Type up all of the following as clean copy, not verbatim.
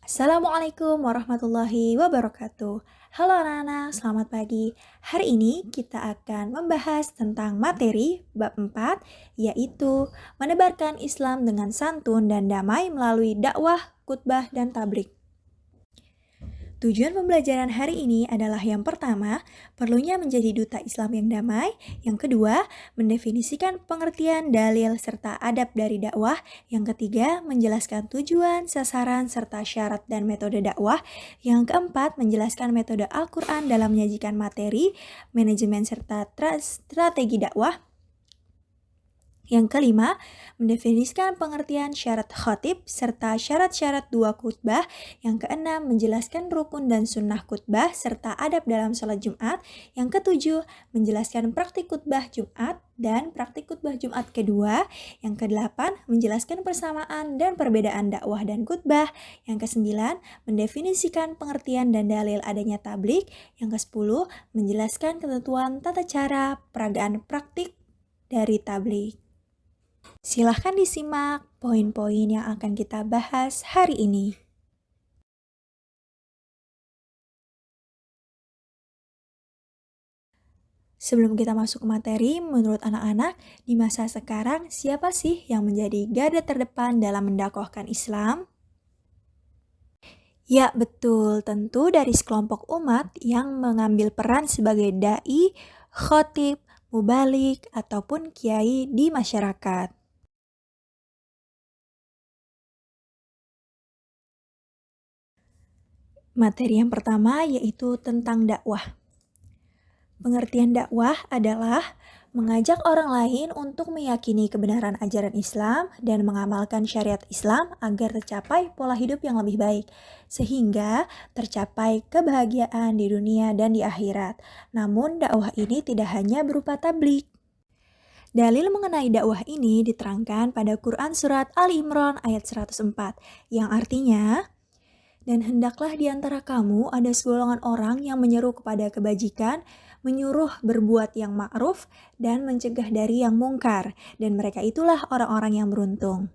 Assalamualaikum warahmatullahi wabarakatuh. Halo anak-anak, selamat pagi. Hari ini kita akan membahas tentang materi bab 4, yaitu menebarkan Islam dengan santun dan damai melalui dakwah, khutbah, dan tabligh. Tujuan pembelajaran hari ini adalah yang pertama, perlunya menjadi duta Islam yang damai. Yang kedua, mendefinisikan pengertian dalil serta adab dari dakwah. Yang ketiga, menjelaskan tujuan, sasaran, serta syarat dan metode dakwah. Yang keempat, menjelaskan metode Al-Quran dalam menyajikan materi, manajemen serta strategi dakwah. Yang kelima, mendefinisikan pengertian syarat khatib serta syarat-syarat dua khutbah. Yang keenam, menjelaskan rukun dan sunnah khutbah serta adab dalam sholat Jumat. Yang ketujuh, menjelaskan praktik khutbah Jumat dan praktik khutbah Jumat kedua. Yang kedelapan, menjelaskan persamaan dan perbedaan dakwah dan khutbah. Yang kesembilan, mendefinisikan pengertian dan dalil adanya tabligh. Yang kesepuluh, menjelaskan ketentuan tata cara peragaan praktik dari tabligh. Silahkan disimak poin-poin yang akan kita bahas hari ini. Sebelum kita masuk ke materi, menurut anak-anak, di masa sekarang siapa sih yang menjadi garda terdepan dalam mendakwahkan Islam? Ya, betul. Tentu dari sekelompok umat yang mengambil peran sebagai dai, khatib, mubalik, ataupun kiai di masyarakat. Materi yang pertama yaitu tentang dakwah. Pengertian dakwah adalah mengajak orang lain untuk meyakini kebenaran ajaran Islam dan mengamalkan syariat Islam agar tercapai pola hidup yang lebih baik, sehingga tercapai kebahagiaan di dunia dan di akhirat. Namun dakwah ini tidak hanya berupa tabligh. Dalil mengenai dakwah ini diterangkan pada Quran Surat Ali Imran ayat 104, yang artinya, dan hendaklah di antara kamu ada segolongan orang yang menyeru kepada kebajikan, menyuruh berbuat yang ma'ruf, dan mencegah dari yang mungkar. Dan mereka itulah orang-orang yang beruntung.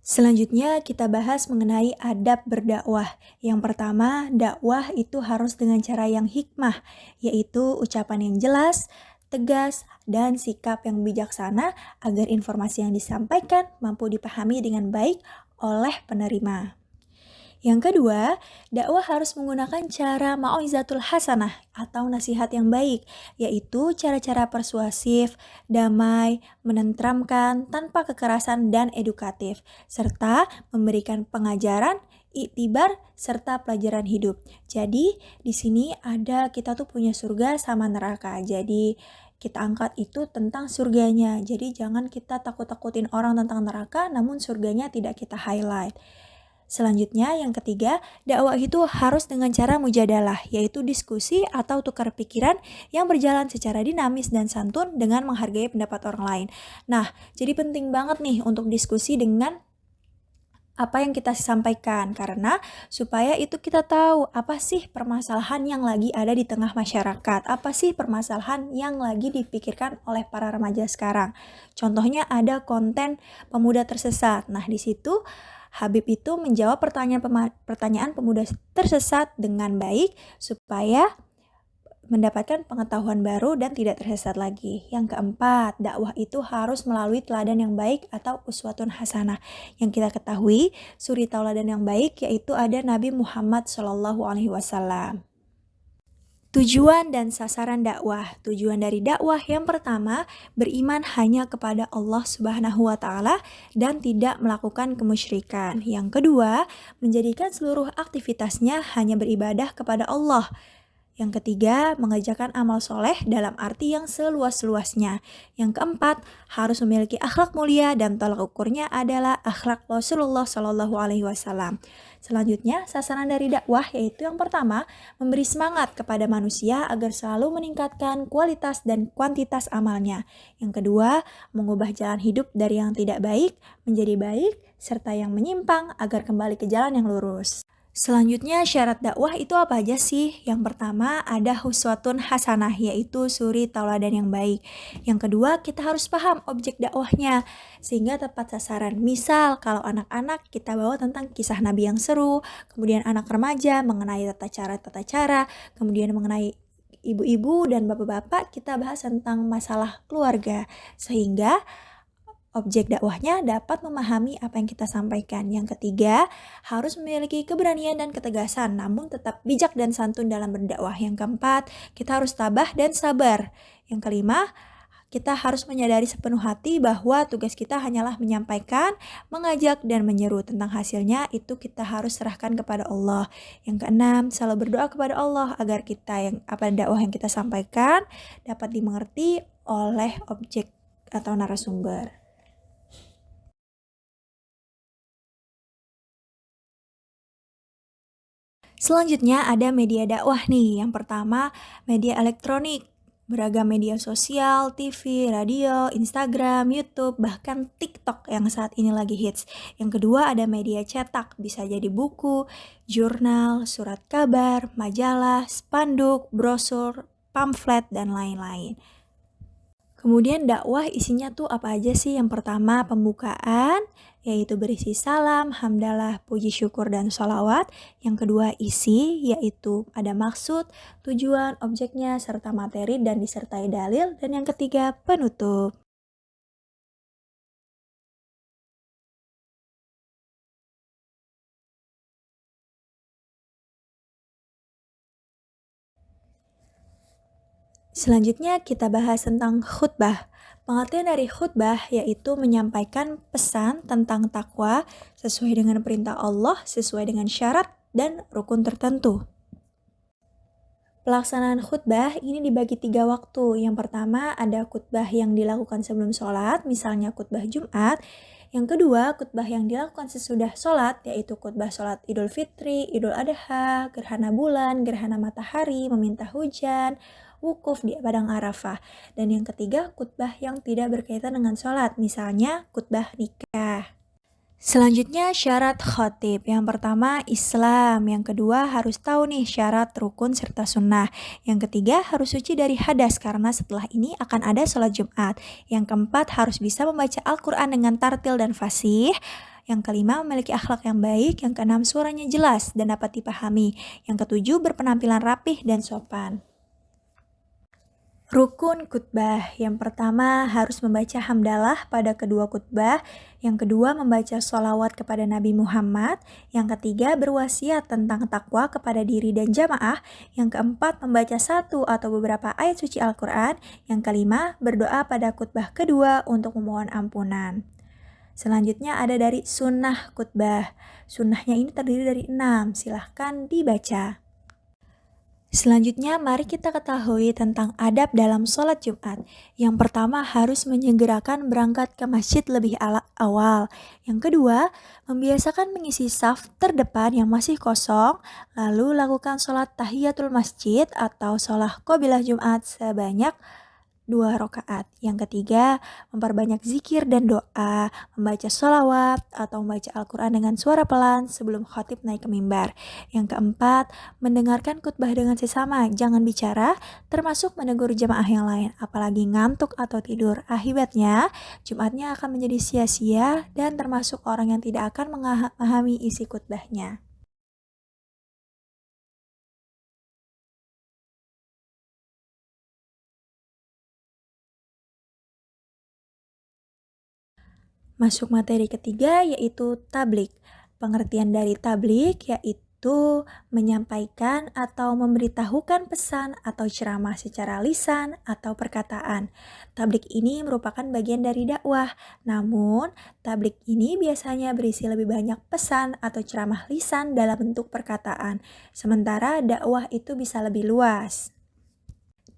Selanjutnya kita bahas mengenai adab berdakwah. Yang pertama, dakwah itu harus dengan cara yang hikmah, yaitu ucapan yang jelas, tegas, dan sikap yang bijaksana agar informasi yang disampaikan mampu dipahami dengan baik oleh penerima. Yang kedua, dakwah harus menggunakan cara mau'izatul hasanah atau nasihat yang baik, yaitu cara-cara persuasif, damai, menenteramkan, tanpa kekerasan dan edukatif, serta memberikan pengajaran, iktibar, serta pelajaran hidup. Jadi, di sini ada kita tuh punya surga sama neraka. Jadi, kita angkat itu tentang surganya. Jadi, jangan kita takut-takutin orang tentang neraka, namun surganya tidak kita highlight. Selanjutnya, yang ketiga, dakwah itu harus dengan cara mujadalah, yaitu diskusi atau tukar pikiran yang berjalan secara dinamis dan santun dengan menghargai pendapat orang lain. Nah, jadi penting banget nih untuk diskusi dengan apa yang kita sampaikan, karena supaya itu kita tahu apa sih permasalahan yang lagi ada di tengah masyarakat, apa sih permasalahan yang lagi dipikirkan oleh para remaja sekarang. Contohnya ada konten pemuda tersesat. Nah, di situ Habib itu menjawab pertanyaan pemuda tersesat dengan baik supaya mendapatkan pengetahuan baru dan tidak tersesat lagi. Yang keempat, dakwah itu harus melalui teladan yang baik atau uswatun hasanah. Yang kita ketahui, suri tauladan yang baik yaitu ada Nabi Muhammad SAW. Tujuan dan sasaran dakwah. Tujuan dari dakwah yang pertama, beriman hanya kepada Allah Subhanahu wa taala dan tidak melakukan kemusyrikan. Yang kedua, menjadikan seluruh aktivitasnya hanya beribadah kepada Allah. Yang ketiga, mengerjakan amal soleh dalam arti yang seluas-luasnya. Yang keempat, harus memiliki akhlak mulia dan tolak ukurnya adalah akhlak Rasulullah SAW. Selanjutnya, sasaran dari dakwah yaitu yang pertama, memberi semangat kepada manusia agar selalu meningkatkan kualitas dan kuantitas amalnya. Yang kedua, mengubah jalan hidup dari yang tidak baik menjadi baik, serta yang menyimpang agar kembali ke jalan yang lurus. Selanjutnya syarat dakwah itu apa aja sih? Yang pertama ada huswatun hasanah, yaitu suri tauladan yang baik. Yang kedua kita harus paham objek dakwahnya sehingga tepat sasaran. Misal kalau anak-anak kita bawa tentang kisah Nabi yang seru, kemudian anak remaja mengenai tata cara, kemudian mengenai ibu-ibu dan bapak-bapak kita bahas tentang masalah keluarga sehingga objek dakwahnya dapat memahami apa yang kita sampaikan. Yang ketiga, harus memiliki keberanian dan ketegasan, namun tetap bijak dan santun dalam berdakwah. Yang keempat, kita harus tabah dan sabar. Yang kelima, kita harus menyadari sepenuh hati bahwa tugas kita hanyalah menyampaikan, mengajak, dan menyeru. Tentang hasilnya, itu kita harus serahkan kepada Allah. Yang keenam, selalu berdoa kepada Allah agar dakwah yang kita sampaikan dapat dimengerti oleh objek atau narasumber. Selanjutnya ada media dakwah nih. Yang pertama, media elektronik. Beragam media sosial, TV, radio, Instagram, YouTube, bahkan TikTok yang saat ini lagi hits. Yang kedua ada media cetak, bisa jadi buku, jurnal, surat kabar, majalah, spanduk, brosur, pamflet, dan lain-lain. Kemudian dakwah isinya tuh apa aja sih? Yang pertama pembukaan, yaitu berisi salam, hamdalah, puji syukur, dan sholawat. Yang kedua isi, yaitu ada maksud, tujuan, objeknya, serta materi dan disertai dalil. Dan yang ketiga penutup. Selanjutnya kita bahas tentang khutbah. Pengertian dari khutbah yaitu menyampaikan pesan tentang takwa sesuai dengan perintah Allah, sesuai dengan syarat dan rukun tertentu. Pelaksanaan khutbah ini dibagi 3 waktu. Yang pertama ada khutbah yang dilakukan sebelum sholat, misalnya khutbah Jumat. Yang kedua, khutbah yang dilakukan sesudah sholat, yaitu khutbah sholat Idul Fitri, Idul Adha, gerhana bulan, gerhana matahari, meminta hujan, wukuf di Padang Arafah. Dan yang ketiga, khutbah yang tidak berkaitan dengan sholat, misalnya khutbah nikah. Selanjutnya syarat khotib. Yang pertama Islam, yang kedua harus tahu nih syarat rukun serta sunnah. Yang ketiga harus suci dari hadas karena setelah ini akan ada sholat Jumat. Yang keempat harus bisa membaca Al-Quran dengan tartil dan fasih. Yang kelima memiliki akhlak yang baik. Yang keenam suaranya jelas dan dapat dipahami. Yang ketujuh berpenampilan rapih dan sopan. Rukun khutbah. Yang pertama harus membaca hamdalah pada kedua khutbah. Yang kedua membaca sholawat kepada Nabi Muhammad. Yang ketiga berwasiat tentang takwa kepada diri dan jamaah. Yang keempat membaca satu atau beberapa ayat suci Al-Quran. Yang kelima berdoa pada khutbah kedua untuk memohon ampunan. Selanjutnya ada dari sunnah khutbah. Sunnahnya ini terdiri dari 6. Silahkan dibaca. Selanjutnya, mari kita ketahui tentang adab dalam sholat Jumat. Yang pertama, harus menyegerakan berangkat ke masjid lebih awal. Yang kedua, membiasakan mengisi saf terdepan yang masih kosong, lalu lakukan sholat tahiyatul masjid atau sholat qobilah Jumat sebanyak 2 rakaat. Yang ketiga, memperbanyak zikir dan doa, membaca sholawat atau membaca Al-Quran dengan suara pelan sebelum khatib naik ke mimbar. Yang keempat, mendengarkan khutbah dengan sesama, jangan bicara, termasuk menegur jamaah yang lain, apalagi ngantuk atau tidur. Akibatnya, Jumatnya akan menjadi sia-sia dan termasuk orang yang tidak akan memahami isi khutbahnya. Masuk materi ketiga yaitu tablik. Pengertian dari tablik yaitu menyampaikan atau memberitahukan pesan atau ceramah secara lisan atau perkataan. Tablik ini merupakan bagian dari dakwah. Namun, tablik ini biasanya berisi lebih banyak pesan atau ceramah lisan dalam bentuk perkataan. Sementara dakwah itu bisa lebih luas.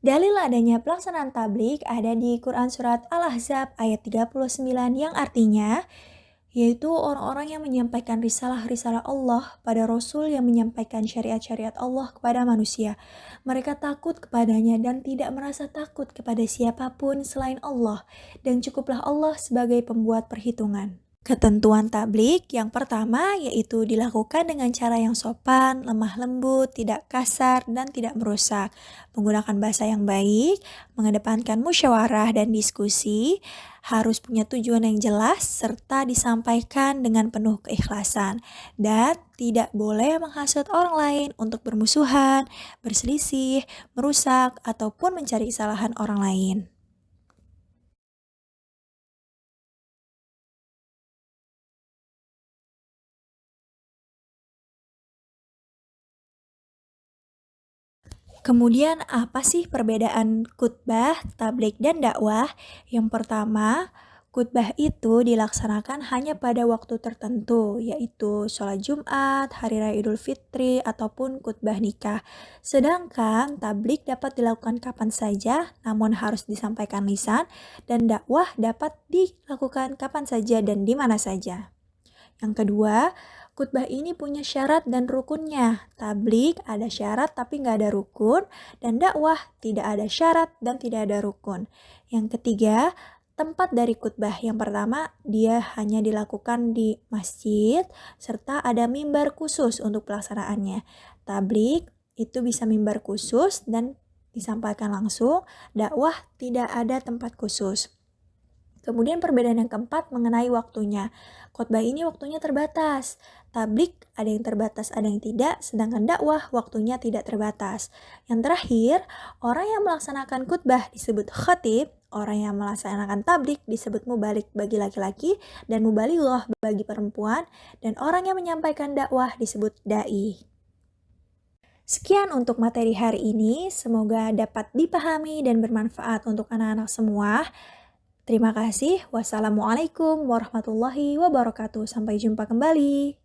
Dalil adanya pelaksanaan tablik ada di Quran Surat Al-Ahzab ayat 39 yang artinya, yaitu orang-orang yang menyampaikan risalah-risalah Allah pada Rasul yang menyampaikan syariat-syariat Allah kepada manusia. Mereka takut kepadanya dan tidak merasa takut kepada siapapun selain Allah, dan cukuplah Allah sebagai pembuat perhitungan. Ketentuan tablik yang pertama yaitu dilakukan dengan cara yang sopan, lemah lembut, tidak kasar, dan tidak merusak. Menggunakan bahasa yang baik, mengedepankan musyawarah dan diskusi, harus punya tujuan yang jelas, serta disampaikan dengan penuh keikhlasan. Dan tidak boleh menghasut orang lain untuk bermusuhan, berselisih, merusak, ataupun mencari kesalahan orang lain. Kemudian apa sih perbedaan khutbah, tablik, dan dakwah? Yang pertama, khutbah itu dilaksanakan hanya pada waktu tertentu, yaitu sholat Jumat, Hari Raya Idul Fitri, ataupun khutbah nikah. Sedangkan tablik dapat dilakukan kapan saja, namun harus disampaikan lisan, dan dakwah dapat dilakukan kapan saja dan di mana saja. Yang kedua, khutbah ini punya syarat dan rukunnya. Tablik ada syarat tapi nggak ada rukun, dan dakwah tidak ada syarat dan tidak ada rukun. Yang ketiga, tempat dari khutbah yang pertama dia hanya dilakukan di masjid, serta ada mimbar khusus untuk pelaksanaannya. Tablik itu bisa mimbar khusus dan disampaikan langsung, dakwah tidak ada tempat khusus. Kemudian perbedaan yang keempat mengenai waktunya. Khotbah ini waktunya terbatas. Tablik ada yang terbatas, ada yang tidak, sedangkan dakwah waktunya tidak terbatas. Yang terakhir, orang yang melaksanakan khutbah disebut khatib, orang yang melaksanakan tablik disebut mubalik bagi laki-laki dan mubalighah bagi perempuan, dan orang yang menyampaikan dakwah disebut dai. Sekian untuk materi hari ini, semoga dapat dipahami dan bermanfaat untuk anak-anak semua. Terima kasih. Wassalamualaikum warahmatullahi wabarakatuh. Sampai jumpa kembali.